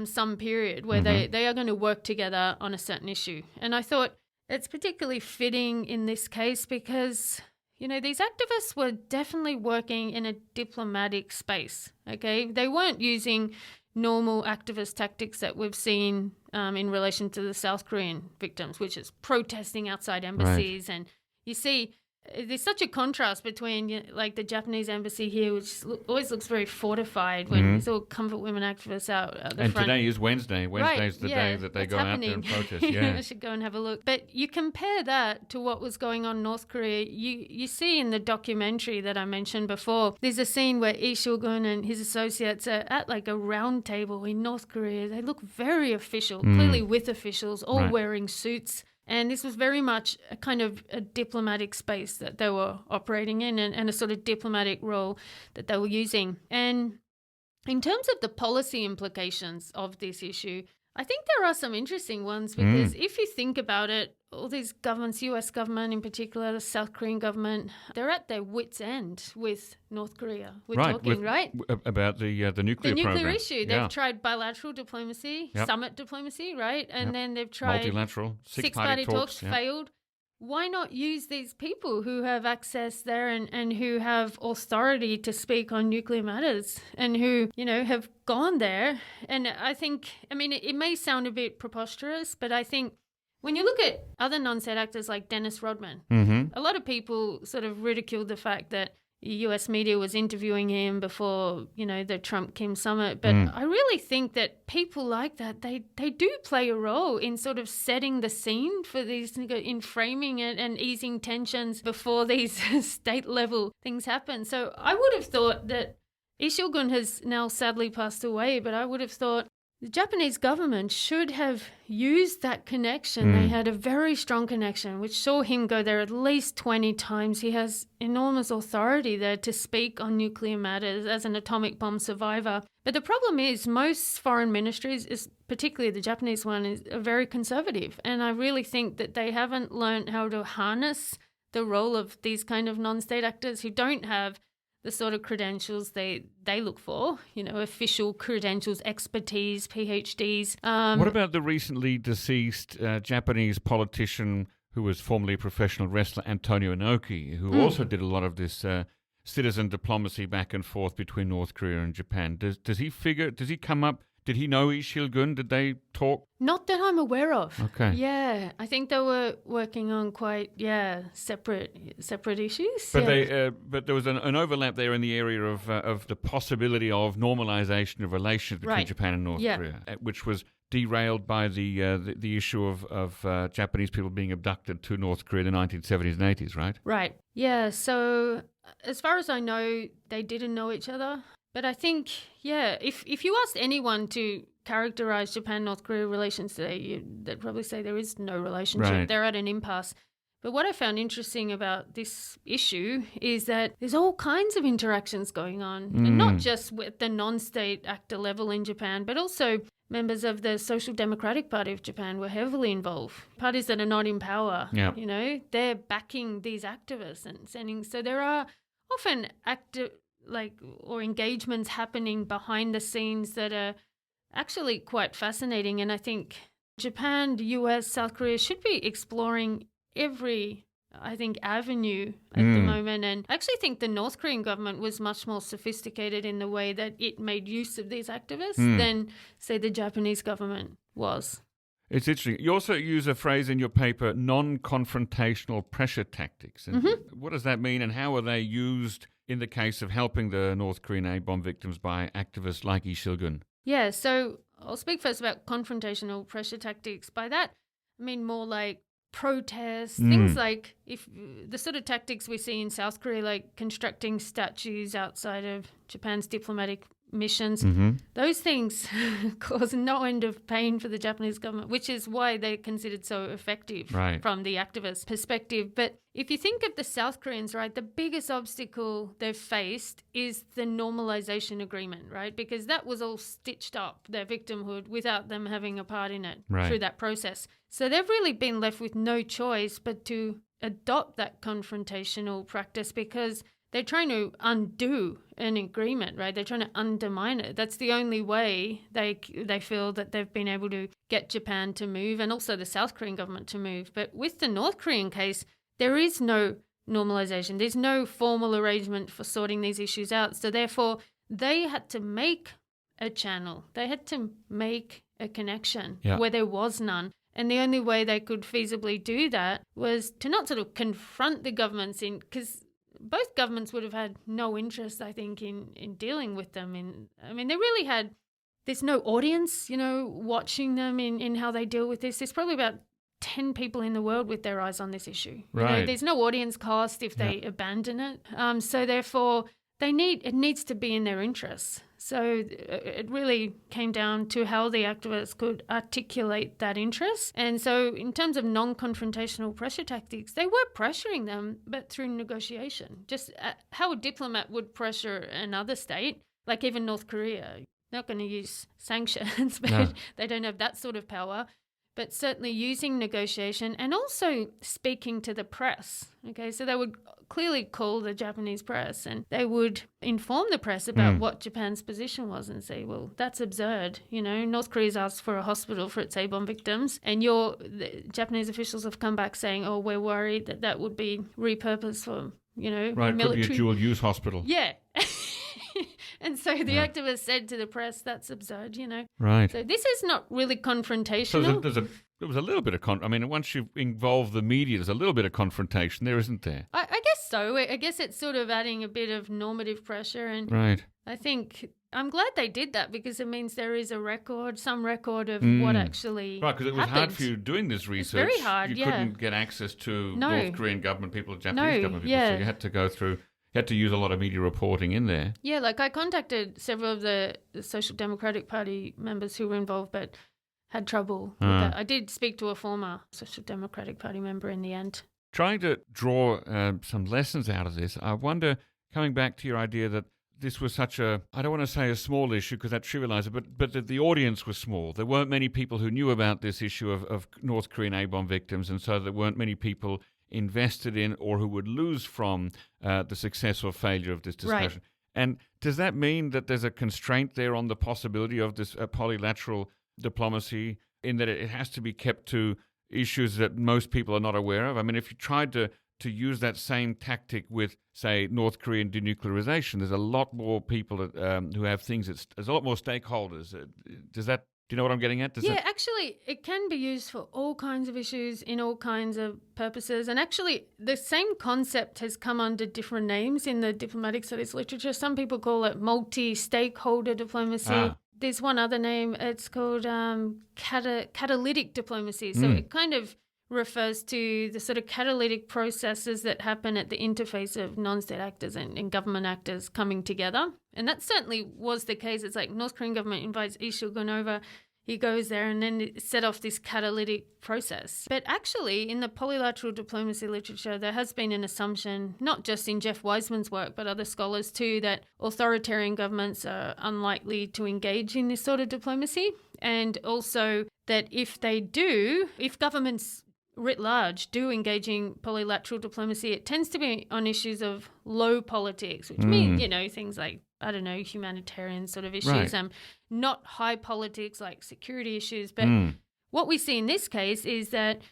some period where they are going to work together on a certain issue. And I thought it's particularly fitting in this case because, these activists were definitely working in a diplomatic space, okay? They weren't using normal activist tactics that we've seen in relation to the South Korean victims, which is protesting outside embassies. Right. And you see there's such a contrast between like the Japanese embassy here, which always looks very fortified when there's all comfort women activists out at the and front. And today is Wednesday. Wednesday's the day that they go out there and protest. Yeah, I should go and have a look. But you compare that to what was going on in North Korea. You see in the documentary that I mentioned before, there's a scene where E Shilgun and his associates are at like a round table in North Korea. They look very official, clearly with officials, all wearing suits. And this was very much a kind of a diplomatic space that they were operating in, and a sort of diplomatic role that they were using. And in terms of the policy implications of this issue, I think there are some interesting ones, because if you think about it, all these governments, US government in particular, the South Korean government, they're at their wits' end with North Korea. We're talking, right? About the nuclear program. The nuclear issue. They've tried bilateral diplomacy, summit diplomacy, right? And then they've tried multilateral, six-party talks, failed. Why not use these people who have access there and who have authority to speak on nuclear matters and who, have gone there? And I think, it may sound a bit preposterous, but I think when you look at other non-state actors like Dennis Rodman, a lot of people sort of ridiculed the fact that US media was interviewing him before, the Trump-Kim summit. But I really think that people like that, they do play a role in sort of setting the scene for these, in framing it and easing tensions before these state-level things happen. So I would have thought that E Shilgun has now sadly passed away, but I would have thought the Japanese government should have used that connection. They had a very strong connection, which saw him go there at least 20 times. He has enormous authority there to speak on nuclear matters as an atomic bomb survivor. But the problem is most foreign ministries, particularly the Japanese one, are very conservative. And I really think that they haven't learned how to harness the role of these kind of non-state actors who don't have the sort of credentials they look for, official credentials, expertise, PhDs. What about the recently deceased Japanese politician who was formerly a professional wrestler, Antonio Inoki, who also did a lot of this citizen diplomacy back and forth between North Korea and Japan? Does he come up? Did he know E Shilgun? Did they talk? Not that I'm aware of. Okay. Yeah, I think they were working on quite separate issues. But but there was an overlap there in the area of the possibility of normalization of relations between Japan and North Korea, which was derailed by the issue of Japanese people being abducted to North Korea in the 1970s and 80s, right? Right. Yeah. So as far as I know, they didn't know each other. But I think, if you asked anyone to characterize Japan-North Korea relations today, they'd probably say there is no relationship. Right. They're at an impasse. But what I found interesting about this issue is that there's all kinds of interactions going on, and not just with the non-state actor level in Japan, but also members of the Social Democratic Party of Japan were heavily involved. Parties that are not in power, they're backing these activists and sending. So there are often or engagements happening behind the scenes that are actually quite fascinating. And I think Japan, the US, South Korea should be exploring every, avenue at the moment. And I actually think the North Korean government was much more sophisticated in the way that it made use of these activists than, say, the Japanese government was. It's interesting. You also use a phrase in your paper, non-confrontational pressure tactics. And what does that mean, and how are they used in the case of helping the North Korean A-bomb victims by activists like E Shilgun? Yeah, so I'll speak first about confrontational pressure tactics. By that, I mean more like protests, things like if the sort of tactics we see in South Korea, like constructing statues outside of Japan's diplomatic missions, those things cause no end of pain for the Japanese government, which is why they're considered so effective from the activist perspective. But if you think of the South Koreans, right, the biggest obstacle they've faced is the normalization agreement, right? Because that was all stitched up, their victimhood, without them having a part in it through that process. So they've really been left with no choice but to adopt that confrontational practice, because they're trying to undo an agreement, right? They're trying to undermine it. That's the only way they feel that they've been able to get Japan to move, and also the South Korean government to move. But with the North Korean case, there is no normalization. There's no formal arrangement for sorting these issues out. So therefore, they had to make a channel. They had to make a connection where there was none. And the only way they could feasibly do that was to not sort of confront the governments because both governments would have had no interest, I think, in dealing with them. They really had, there's no audience, watching them in how they deal with this. There's probably about 10 people in the world with their eyes on this issue. Right. There's no audience cost if they abandon it. So therefore, it needs to be in their interests. So it really came down to how the activists could articulate that interest. And so in terms of non-confrontational pressure tactics, they were pressuring them, but through negotiation. Just how a diplomat would pressure another state, like even North Korea. Not going to use sanctions, but they don't have that sort of power. But certainly using negotiation and also speaking to the press. Okay, so they would clearly call the Japanese press and they would inform the press about what Japan's position was and say, well, that's absurd. North Korea's asked for a hospital for its A-bomb victims and the Japanese officials have come back saying, oh, we're worried that would be repurposed for, right, military. Could be a dual-use hospital. Yeah. And so the activist said to the press, that's absurd, Right. So this is not really confrontational. So there was a little bit of once you involve the media, there's a little bit of confrontation there, isn't there? I guess so. I guess it's sort of adding a bit of normative pressure. And right. I think I'm glad they did that because it means there is some record of what actually right, because it was happened. hard for you doing this research. It's very hard, You couldn't get access to No. North Korean government people, Japanese government people, so you had to go through... You had to use a lot of media reporting in there. Yeah, like I contacted several of the Social Democratic Party members who were involved but had trouble with that. I did speak to a former Social Democratic Party member in the end. Trying to draw some lessons out of this, I wonder, coming back to your idea that this was such a, I don't want to say a small issue because that trivializes it, but that the audience was small. There weren't many people who knew about this issue of North Korean A-bomb victims, and so there weren't many people invested in or who would lose from the success or failure of this discussion. Right. And does that mean that there's a constraint there on the possibility of this polylateral diplomacy in that it has to be kept to issues that most people are not aware of? I mean, if you tried to use that same tactic with, say, North Korean denuclearization, there's a lot more people who have things, there's a lot more stakeholders. Do you know what I'm getting at? Actually, it can be used for all kinds of issues in all kinds of purposes. And actually, the same concept has come under different names in the diplomatic studies literature. Some people call it multi-stakeholder diplomacy. There's one other name. It's called catalytic diplomacy. So it kind of refers to the sort of catalytic processes that happen at the interface of non-state actors and government actors coming together. And that certainly was the case. It's like North Korean government invites E Shilgun over, he goes there and then set off this catalytic process. But actually, in the polylateral diplomacy literature, there has been an assumption, not just in Jeff Wiseman's work, but other scholars too, that authoritarian governments are unlikely to engage in this sort of diplomacy. And also that if governments writ large do engage in polylateral diplomacy, it tends to be on issues of low politics, which mean, things like, humanitarian sort of issues, right. Not high politics like security issues. But what we see in this case is that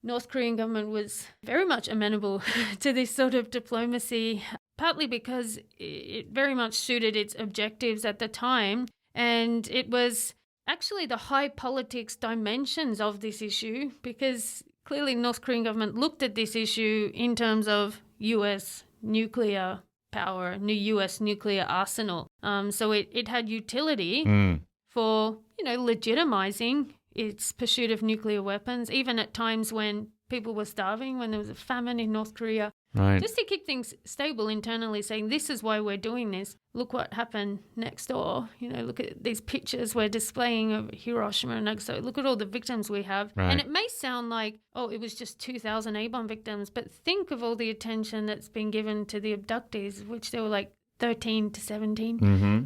North Korean government was very much amenable to this sort of diplomacy, partly because it very much suited its objectives at the time. And it was actually the high politics dimensions of this issue, because clearly North Korean government looked at this issue in terms of US nuclear power, new US nuclear arsenal. So it had utility for, legitimizing its pursuit of nuclear weapons, even at times when people were starving, when there was a famine in North Korea. Right. Just to keep things stable internally, saying this is why we're doing this. Look what happened next door. Look at these pictures we're displaying of Hiroshima and Nagasaki. Look at all the victims we have. Right. And it may sound like, it was just 2,000 A-bomb victims, but think of all the attention that's been given to the abductees, which there were like 13 to 17. Mm-hmm.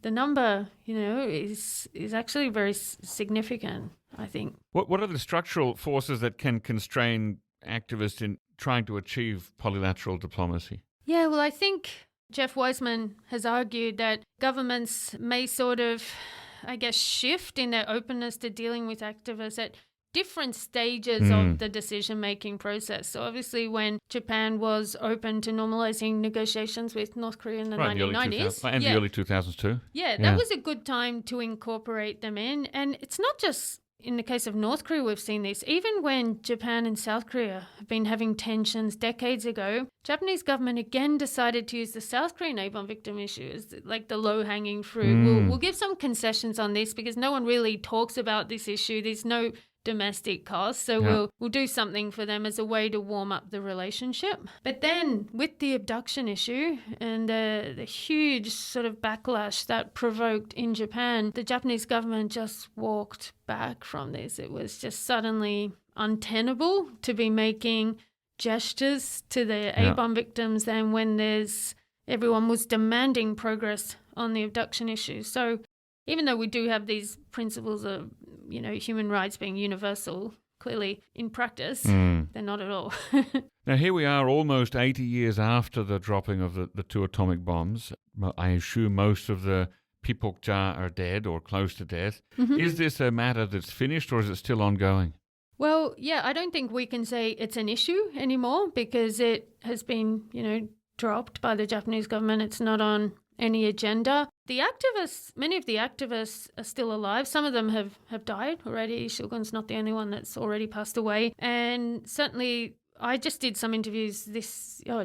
The number, is actually very significant, I think. What are the structural forces that can constrain activists in trying to achieve polylateral diplomacy? Yeah, well, I think Jeff Wiseman has argued that governments may sort of, shift in their openness to dealing with activists at different stages of the decision-making process. So obviously when Japan was open to normalizing negotiations with North Korea in the 1990s. The early 2000s too. Yeah, that was a good time to incorporate them in. And it's not just in the case of North Korea, we've seen this. Even when Japan and South Korea have been having tensions decades ago, Japanese government again decided to use the South Korean A-bomb victim issue as like the low-hanging fruit. We'll give some concessions on this because no one really talks about this issue. There's no domestic costs, so we'll do something for them as a way to warm up the relationship. But then with the abduction issue and the huge sort of backlash that provoked in Japan, the Japanese government just walked back from this. It was just suddenly untenable to be making gestures to the A-bomb victims then when everyone was demanding progress on the abduction issue. So even though we do have these principles of human rights being universal, clearly in practice, they're not at all. Now, here we are almost 80 years after the dropping of the two atomic bombs. I assume most of the Pipokja are dead or close to death. Mm-hmm. Is this a matter that's finished or is it still ongoing? Well, I don't think we can say it's an issue anymore because it has been, dropped by the Japanese government. It's not on any agenda. The activists, many of the activists are still alive. Some of them have died already. E Shilgun's not the only one that's already passed away. And certainly I just did some interviews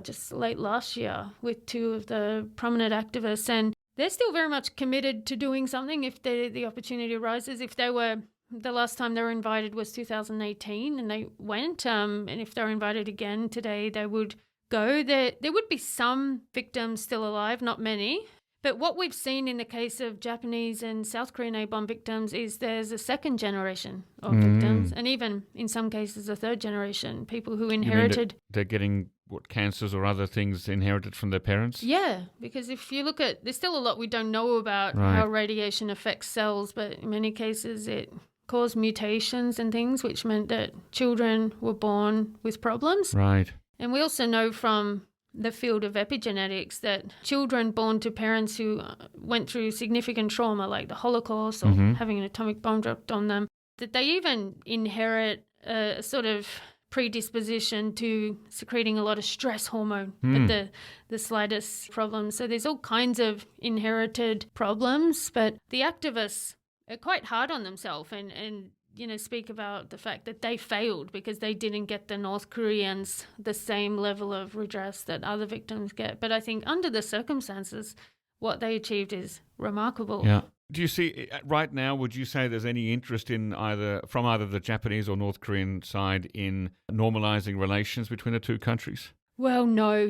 just late last year with two of the prominent activists, and they're still very much committed to doing something if the opportunity arises. The last time they were invited was 2018 and they went, and if they're invited again today, they would go. There would be some victims still alive, not many. But what we've seen in the case of Japanese and South Korean A-bomb victims is there's a second generation of victims, and even in some cases a third generation, people who inherited... They're getting cancers or other things inherited from their parents? Yeah, because if you look at... There's still a lot we don't know about how radiation affects cells, but in many cases it caused mutations and things, which meant that children were born with problems. Right. And we also know from the field of epigenetics that children born to parents who went through significant trauma like the Holocaust or having an atomic bomb dropped on them, that they even inherit a sort of predisposition to secreting a lot of stress hormone at the slightest problem. So there's all kinds of inherited problems, but the activists are quite hard on themselves and speak about the fact that they failed because they didn't get the North Koreans the same level of redress that other victims get. But I think under the circumstances, what they achieved is remarkable. Yeah. Do you see, right now, would you say there's any interest from either the Japanese or North Korean side in normalizing relations between the two countries? Well, no,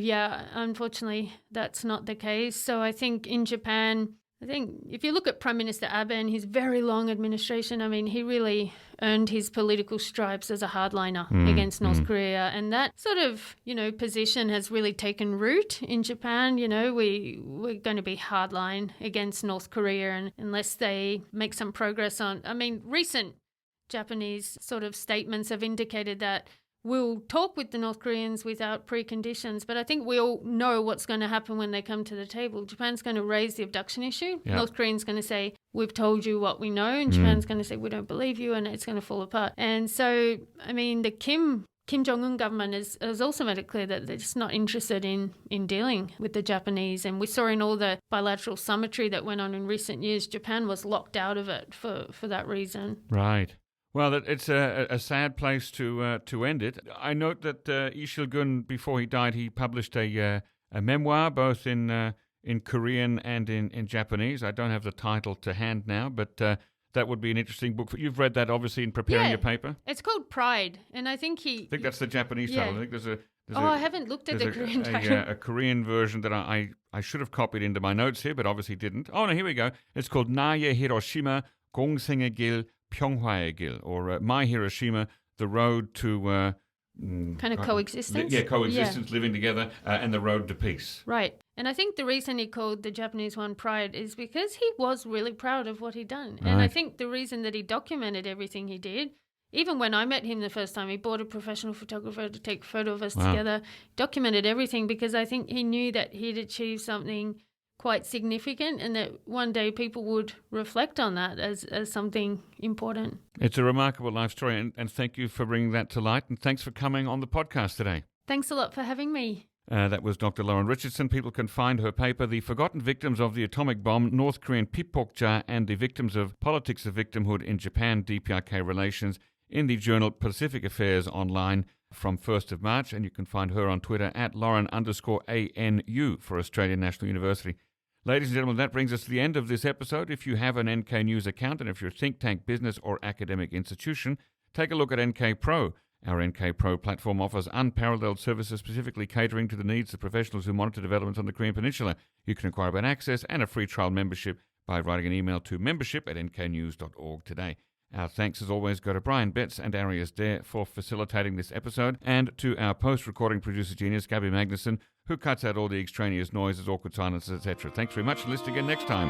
unfortunately, that's not the case. So I think in Japan... if you look at Prime Minister Abe and his very long administration, he really earned his political stripes as a hardliner against North Korea. And that sort of, position has really taken root in Japan. We're going to be hardline against North Korea and unless they make some progress on... recent Japanese sort of statements have indicated that we'll talk with the North Koreans without preconditions, but I think we all know what's going to happen when they come to the table. Japan's going to raise the abduction issue. Yep. North Koreans going to say, we've told you what we know, and Japan's going to say, we don't believe you, and it's going to fall apart. And so, the Kim Jong-un government has also made it clear that they're just not interested in dealing with the Japanese. And we saw in all the bilateral summitry that went on in recent years, Japan was locked out of it for that reason. Right. Well, it's a sad place to end it. I note that E Shilgun, before he died, he published a memoir, both in Korean and in Japanese. I don't have the title to hand now, but that would be an interesting book. You've read that, obviously, in preparing your paper? It's called Pride, and I think that's the Japanese title. I think there's I haven't looked at the Korean title. A Korean version that I should have copied into my notes here, but obviously didn't. Oh, no, here we go. It's called 나의 Hiroshima, 공생의 길, 평화의 길, or My Hiroshima, the road to... kind of coexistence? Coexistence, living together, and the road to peace. Right. And I think the reason he called the Japanese one Pride is because he was really proud of what he'd done. Right. And I think the reason that he documented everything he did, even when I met him the first time, he bought a professional photographer to take a photo of us together, documented everything because I think he knew that he'd achieved something quite significant and that one day people would reflect on that as something important. It's a remarkable life story, and thank you for bringing that to light, and thanks for coming on the podcast today. Thanks a lot for having me. That was Dr. Lauren Richardson. People can find her paper, The Forgotten Victims of the Atomic Bomb, North Korean Pipokja and the Victims of Politics of Victimhood in Japan, DPRK Relations, in the journal Pacific Affairs online from 1st of March. And you can find her on Twitter at Lauren_ANU for Australian National University. Ladies and gentlemen, that brings us to the end of this episode. If you have an NK News account and if you're a think tank, business or academic institution, take a look at NK Pro. Our NK Pro platform offers unparalleled services specifically catering to the needs of professionals who monitor developments on the Korean Peninsula. You can inquire about access and a free trial membership by writing an email to membership@nknews.org today. Our thanks, as always, go to Brian Betts and Arias Dare for facilitating this episode, and to our post-recording producer genius, Gabby Magnuson, who cuts out all the extraneous noises, awkward silences, etc. Thanks very much, and listen again next time.